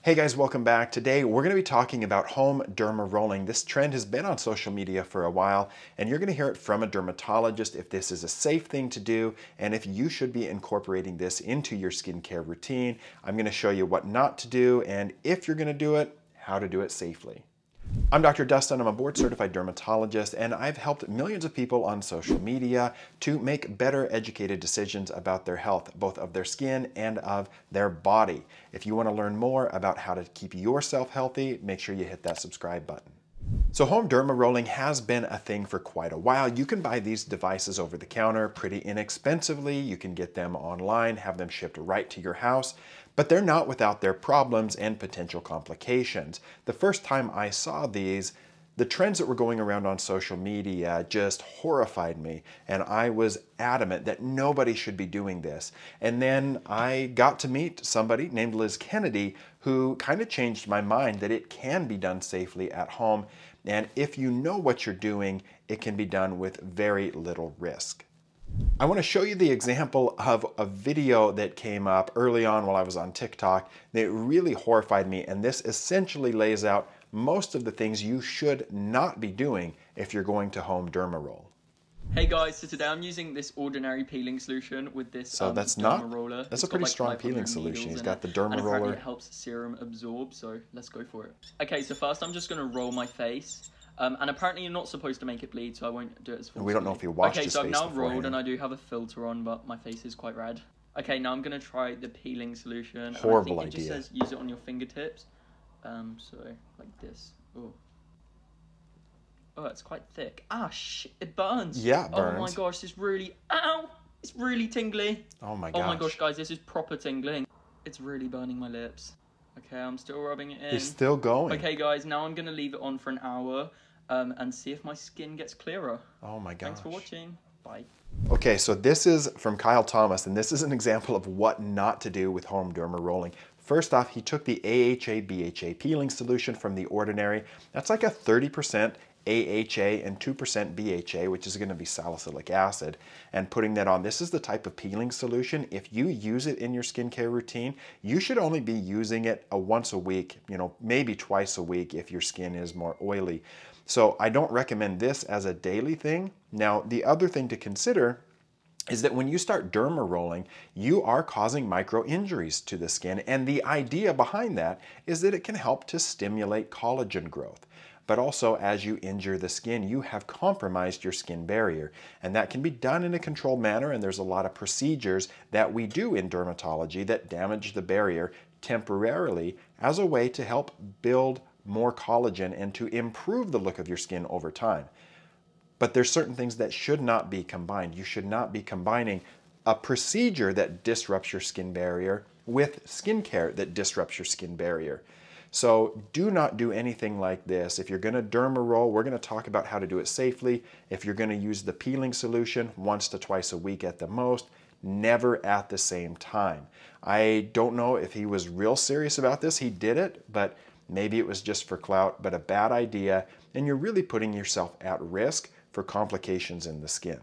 Hey guys, welcome back. Today we're going to be talking about home dermarolling. This trend has been on social media for a while, and you're going to hear it from a dermatologist if this is a safe thing to do and if you should be incorporating this into your skincare routine. I'm going to show you what not to do, and if you're going to do it, how to do it safely. I'm Dr. Dustin, I'm a board certified dermatologist, and I've helped millions of people on social media to make better educated decisions about their health, both of their skin and of their body. If you want to learn more about how to keep yourself healthy, make sure you hit that subscribe button. So home dermarolling has been a thing for quite a while. You can buy these devices over the counter pretty inexpensively. You can get them online, have them shipped right to your house, but they're not without their problems and potential complications. The first time I saw these, the trends that were going around on social media just horrified me, and I was adamant that nobody should be doing this. And then I got to meet somebody named Liz Kennedy who kind of changed my mind that it can be done safely at home, and if you know what you're doing, it can be done with very little risk. I want to show you the example of a video that came up early on while I was on TikTok that really horrified me, and this essentially lays out most of the things you should not be doing if you're going to home dermaroll. Hey guys, so today I'm using this ordinary peeling solution with this Dermaroller. That's a pretty strong peeling solution. He's got the Dermaroller. And apparently it helps serum absorb, so let's go for it. Okay, so first I'm just going to roll my face. And apparently you're not supposed to make it bleed, so I won't do it as forcefully. We don't know if he washed his face Okay, so I've now beforehand. rolled and I do have a filter on, but my face is quite red. Okay, now I'm going to try the peeling solution. Horrible I think idea. It just says use it on your fingertips. So, like this. Oh. Oh, it's quite thick. Ah, shit, it burns. Yeah, it burns. Oh my gosh, this really, ow! It's really tingly. Oh my gosh. Oh my gosh, guys, this is proper tingling. It's really burning my lips. Okay, I'm still rubbing it in. It's still going. Okay, guys, now I'm going to leave it on for an hour and see if my skin gets clearer. Oh my gosh. Thanks for watching. Bye. Okay, so this is from Kyle Thomas, and this is an example of what not to do with home dermarolling. First off, he took the AHA/BHA peeling solution from The Ordinary. That's like a 30% AHA and 2% BHA, which is going to be salicylic acid, and putting that on. This is the type of peeling solution. If you use it in your skincare routine, you should only be using it once a week, maybe twice a week if your skin is more oily. So I don't recommend this as a daily thing. Now, the other thing to consider is that when you start dermarolling, you are causing micro injuries to the skin, and the idea behind that is that it can help to stimulate collagen growth. But also, as you injure the skin, you have compromised your skin barrier, and that can be done in a controlled manner, and there's a lot of procedures that we do in dermatology that damage the barrier temporarily as a way to help build more collagen and to improve the look of your skin over time. But there's certain things that should not be combined. You should not be combining a procedure that disrupts your skin barrier with skincare that disrupts your skin barrier. So do not do anything like this. If you're going to dermaroll, we're going to talk about how to do it safely. If you're going to use the peeling solution once to twice a week at the most, never at the same time. I don't know if he was real serious about this. He did it, but maybe it was just for clout, but a bad idea, and you're really putting yourself at risk for complications in the skin.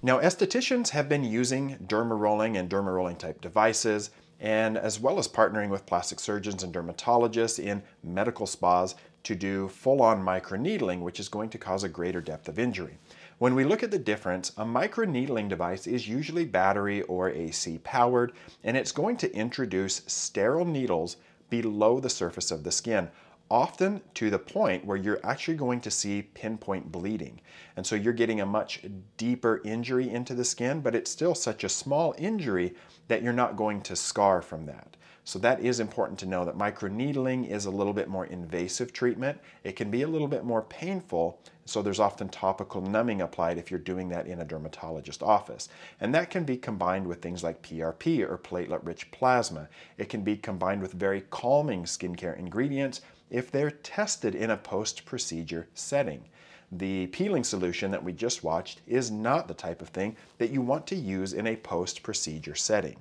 Now, estheticians have been using dermarolling and dermarolling type devices, and as well as partnering with plastic surgeons and dermatologists in medical spas to do full-on microneedling, which is going to cause a greater depth of injury. When we look at the difference, a microneedling device is usually battery or AC powered, and it's going to introduce sterile needles below the surface of the skin, often to the point where you're actually going to see pinpoint bleeding. And so you're getting a much deeper injury into the skin, but it's still such a small injury that you're not going to scar from that. So that is important to know, that microneedling is a little bit more invasive treatment. It can be a little bit more painful, so there's often topical numbing applied if you're doing that in a dermatologist office. And that can be combined with things like PRP or platelet-rich plasma. It can be combined with very calming skincare ingredients if they're tested in a post-procedure setting. The peeling solution that we just watched is not the type of thing that you want to use in a post-procedure setting.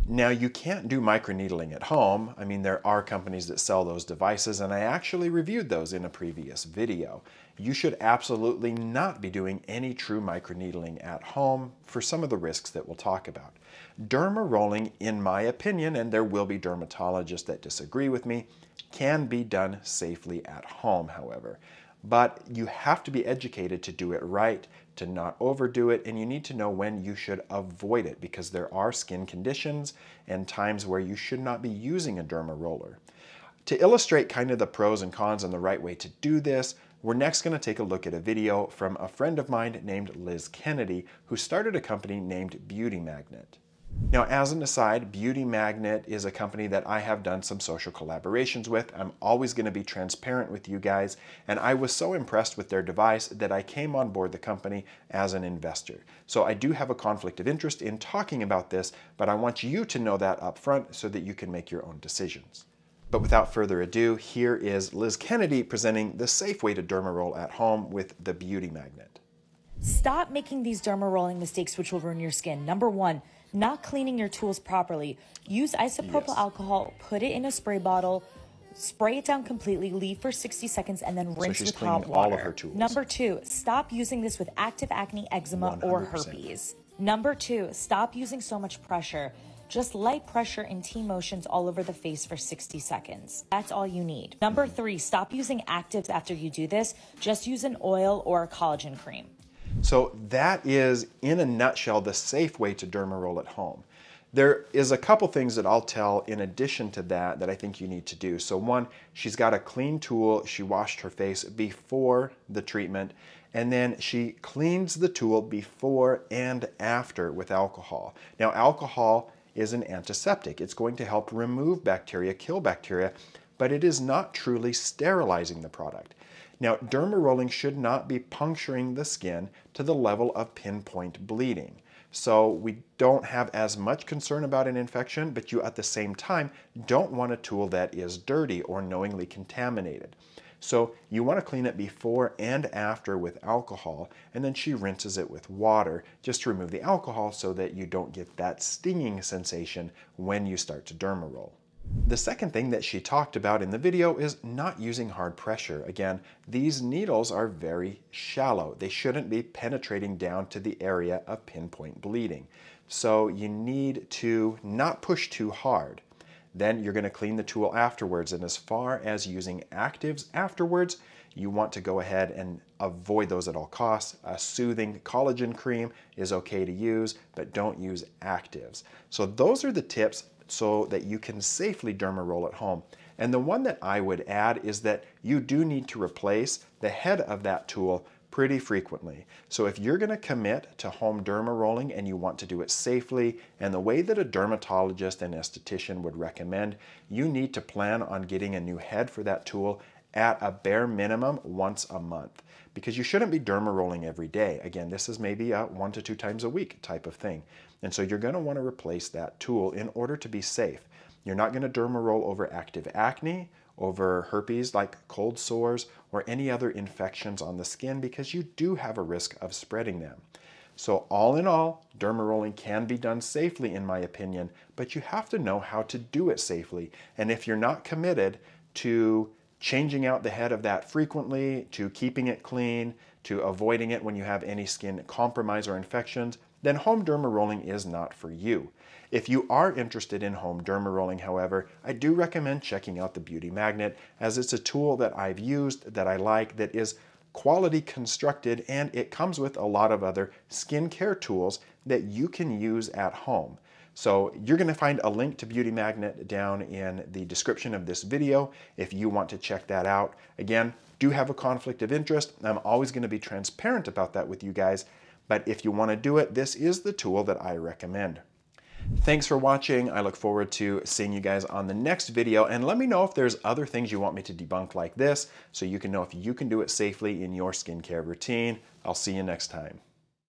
Now, you can't do microneedling at home. I mean, there are companies that sell those devices, and I actually reviewed those in a previous video. You should absolutely not be doing any true microneedling at home for some of the risks that we'll talk about. Dermarolling, in my opinion, and there will be dermatologists that disagree with me, can be done safely at home, however. But you have to be educated to do it right, to not overdo it, and you need to know when you should avoid it because there are skin conditions and times where you should not be using a Dermaroller. To illustrate kind of the pros and cons and the right way to do this, we're next going to take a look at a video from a friend of mine named Liz Kennedy, who started a company named Beauty Magnet. Now, as an aside, Beauty Magnet is a company that I have done some social collaborations with. I'm always going to be transparent with you guys, and I was so impressed with their device that I came on board the company as an investor. So I do have a conflict of interest in talking about this, but I want you to know that up front so that you can make your own decisions. But without further ado, here is Liz Kennedy presenting the safe way to dermaroll at home with the Beauty Magnet. Stop making these dermarolling mistakes which will ruin your skin. Number one, not cleaning your tools properly. Use isopropyl alcohol, put it in a spray bottle, spray it down completely, leave for 60 seconds, and then rinse with hot water. All of her tools. Number two, stop using this with active acne, eczema, 100%. Or herpes. Number two, stop using so much pressure. Just light pressure in T motions all over the face for 60 seconds. That's all you need. Number three, stop using actives after you do this. Just use an oil or a collagen cream. So that is, in a nutshell, the safe way to dermaroll at home. There is a couple things that I'll tell in addition to that I think you need to do. So one, she's got a clean tool. She washed her face before the treatment, and then she cleans the tool before and after with alcohol. Now, alcohol is an antiseptic. It's going to help remove bacteria, kill bacteria, but it is not truly sterilizing the product. Now, dermarolling should not be puncturing the skin to the level of pinpoint bleeding. So we don't have as much concern about an infection, but you at the same time don't want a tool that is dirty or knowingly contaminated. So you want to clean it before and after with alcohol, and then she rinses it with water just to remove the alcohol so that you don't get that stinging sensation when you start to dermaroll. The second thing that she talked about in the video is not using hard pressure. Again, these needles are very shallow. They shouldn't be penetrating down to the area of pinpoint bleeding. So you need to not push too hard. Then you're going to clean the tool afterwards, and as far as using actives afterwards, you want to go ahead and avoid those at all costs. A soothing collagen cream is okay to use, but don't use actives. So those are the tips so that you can safely dermaroll at home. And the one that I would add is that you do need to replace the head of that tool pretty frequently. So if you're going to commit to home dermarolling and you want to do it safely and the way that a dermatologist and esthetician would recommend, you need to plan on getting a new head for that tool at a bare minimum once a month, because you shouldn't be dermarolling every day. Again, this is maybe a 1 to 2 times a week type of thing. And so you're going to want to replace that tool in order to be safe. You're not going to dermaroll over active acne, over herpes like cold sores, or any other infections on the skin because you do have a risk of spreading them. So all in all, dermarolling can be done safely in my opinion, but you have to know how to do it safely. And if you're not committed to changing out the head of that frequently, to keeping it clean, to avoiding it when you have any skin compromise or infections, then home dermarolling is not for you. If you are interested in home dermarolling, however, I do recommend checking out the Beauty Magnet, as it's a tool that I've used, that I like, that is quality constructed, and it comes with a lot of other skincare tools that you can use at home. So you're going to find a link to Beauty Magnet down in the description of this video if you want to check that out. Again, do have a conflict of interest. I'm always going to be transparent about that with you guys, but if you want to do it, this is the tool that I recommend. Thanks for watching. I look forward to seeing you guys on the next video, and let me know if there's other things you want me to debunk like this so you can know if you can do it safely in your skincare routine. I'll see you next time.